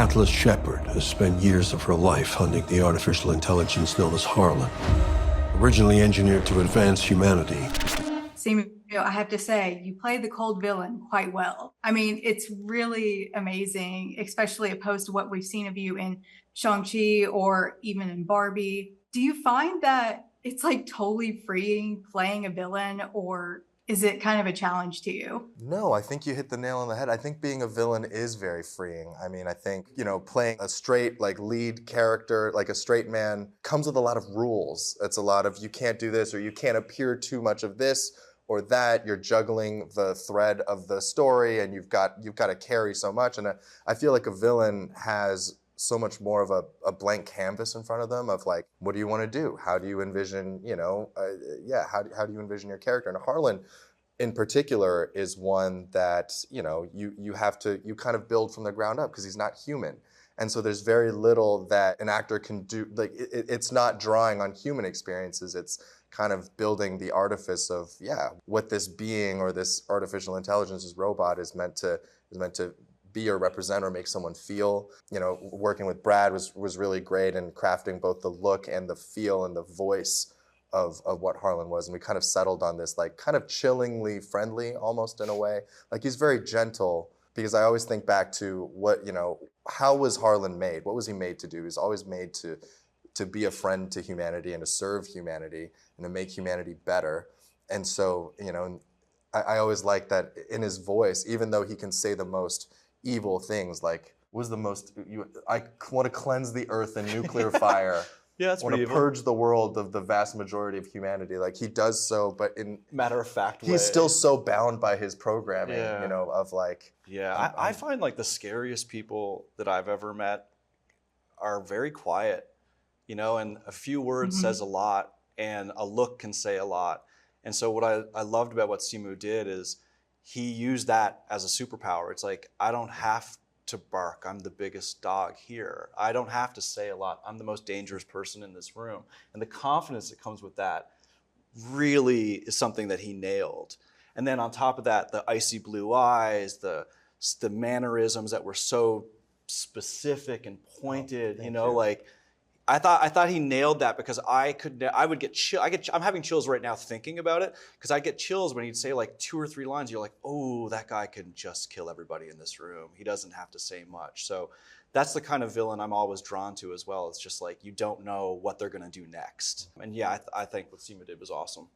Atlas Shepard has spent years of her life hunting the artificial intelligence known as Harlan. Originally engineered to advance humanity. Simu, I have to say, you play the cold villain quite well. I mean, it's really amazing, especially opposed to what we've seen of you in Shang-Chi or even in Barbie. Do you find that it's like totally freeing playing a villain, or is it kind of a challenge to you? No, I think you hit the nail on the head. I think being a villain is very freeing. I mean, I think, playing a straight, lead character, like a straight man, comes with a lot of rules. It's a lot of, you can't do this, or you can't appear too much of this or that. You're juggling the thread of the story, and you've got to carry so much. And I feel like a villain has so much more of a blank canvas in front of them of like, what do you want to do? How do you envision, how do you envision your character? And Harlan, in particular, is one that, you kind of build from the ground up because he's not human. And so there's very little that an actor can do. Like, it's not drawing on human experiences. It's kind of building the artifice of, what this being or this artificial intelligence, this robot is meant to be or represent or make someone feel. Working with Brad was really great in crafting both the look and the feel and the voice of what Harlan was. And we kind of settled on this kind of chillingly friendly almost in a way. Like, he's very gentle, because I always think back to how was Harlan made? What was he made to do? He was always made to be a friend to humanity and to serve humanity and to make humanity better. And so, I always like that in his voice, even though he can say the most evil things, like, I want to cleanse the earth in nuclear fire. Yeah, that's want to evil. purge the world of the vast majority of humanity. Like, he does so, but in matter-of-fact way. He's still so bound by his programming, of like... Yeah, I find like the scariest people that I've ever met are very quiet, and a few words says a lot, and a look can say a lot. And so what I loved about what Simu did is he used that as a superpower. It's like, I don't have to bark. I'm the biggest dog here. I don't have to say a lot. I'm the most dangerous person in this room. And the confidence that comes with that really is something that he nailed. And then on top of that, the icy blue eyes, the mannerisms that were so specific and pointed, like, I thought he nailed that, because I would get chill. I'm having chills right now thinking about it, because I get chills when he'd say like 2 or 3 lines. You're like, oh, that guy can just kill everybody in this room. He doesn't have to say much. So that's the kind of villain I'm always drawn to as well. It's just like, you don't know what they're going to do next. And yeah, I think what Simu did was awesome.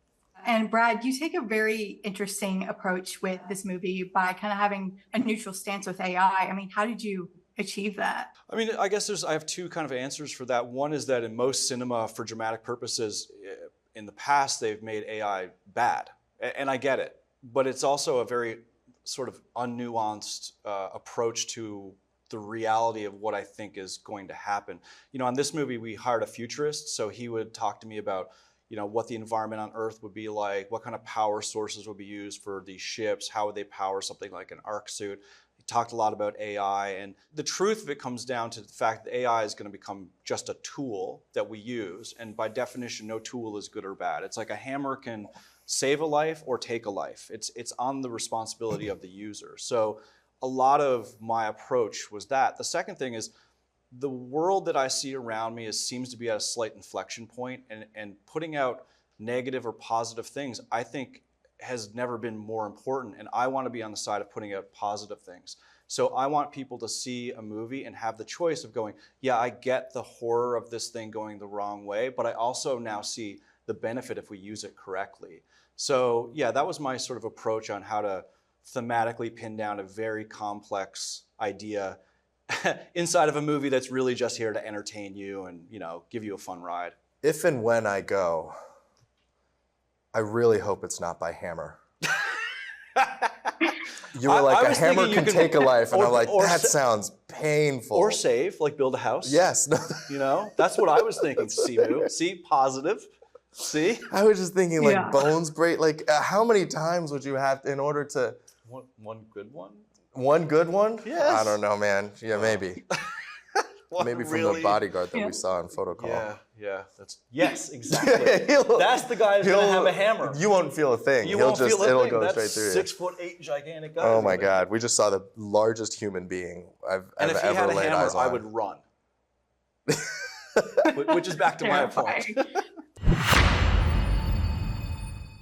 And Brad, you take a very interesting approach with this movie by kind of having a neutral stance with AI. I mean, how did you achieve that? I mean, I guess I have 2 kind of answers for that. One is that in most cinema, for dramatic purposes, in the past, they've made AI bad. And I get it. But it's also a very sort of unnuanced approach to the reality of what I think is going to happen. On this movie, we hired a futurist, so he would talk to me about what the environment on Earth would be like, what kind of power sources would be used for these ships, how would they power something like an arc suit. He talked a lot about AI, and the truth of it comes down to the fact that AI is going to become just a tool that we use, and by definition, no tool is good or bad. It's like a hammer can save a life or take a life. It's on the responsibility of the user. So a lot of my approach was that. The second thing is, the world that I see around me seems to be at a slight inflection point, and putting out negative or positive things, I think, has never been more important. And I want to be on the side of putting out positive things. So I want people to see a movie and have the choice of going, yeah, I get the horror of this thing going the wrong way, but I also now see the benefit if we use it correctly. So yeah, that was my sort of approach on how to thematically pin down a very complex idea inside of a movie that's really just here to entertain you and, give you a fun ride. If and when I go, I really hope it's not by hammer. You were like, a hammer can take a life, and I'm like, that sounds painful. Or save, like build a house. Yes. That's what I was thinking, Simu. See, positive. See? I was just thinking, bones break. Like, how many times would you have in order to... One good one? One good one? Yes. I don't know, man. Yeah, maybe. Maybe from really? the bodyguard that Yeah. we saw in photo call. Yeah. Yes, exactly. That's the guy who's gonna have a hammer. You won't feel a thing. You He'll won't just feel a it'll thing. go That's straight through you. 6'8" gigantic guy. Oh my God! We just saw the largest human being I've And if he ever had a laid hammer, eyes on. I would run. Which is back to my point. Terrifying.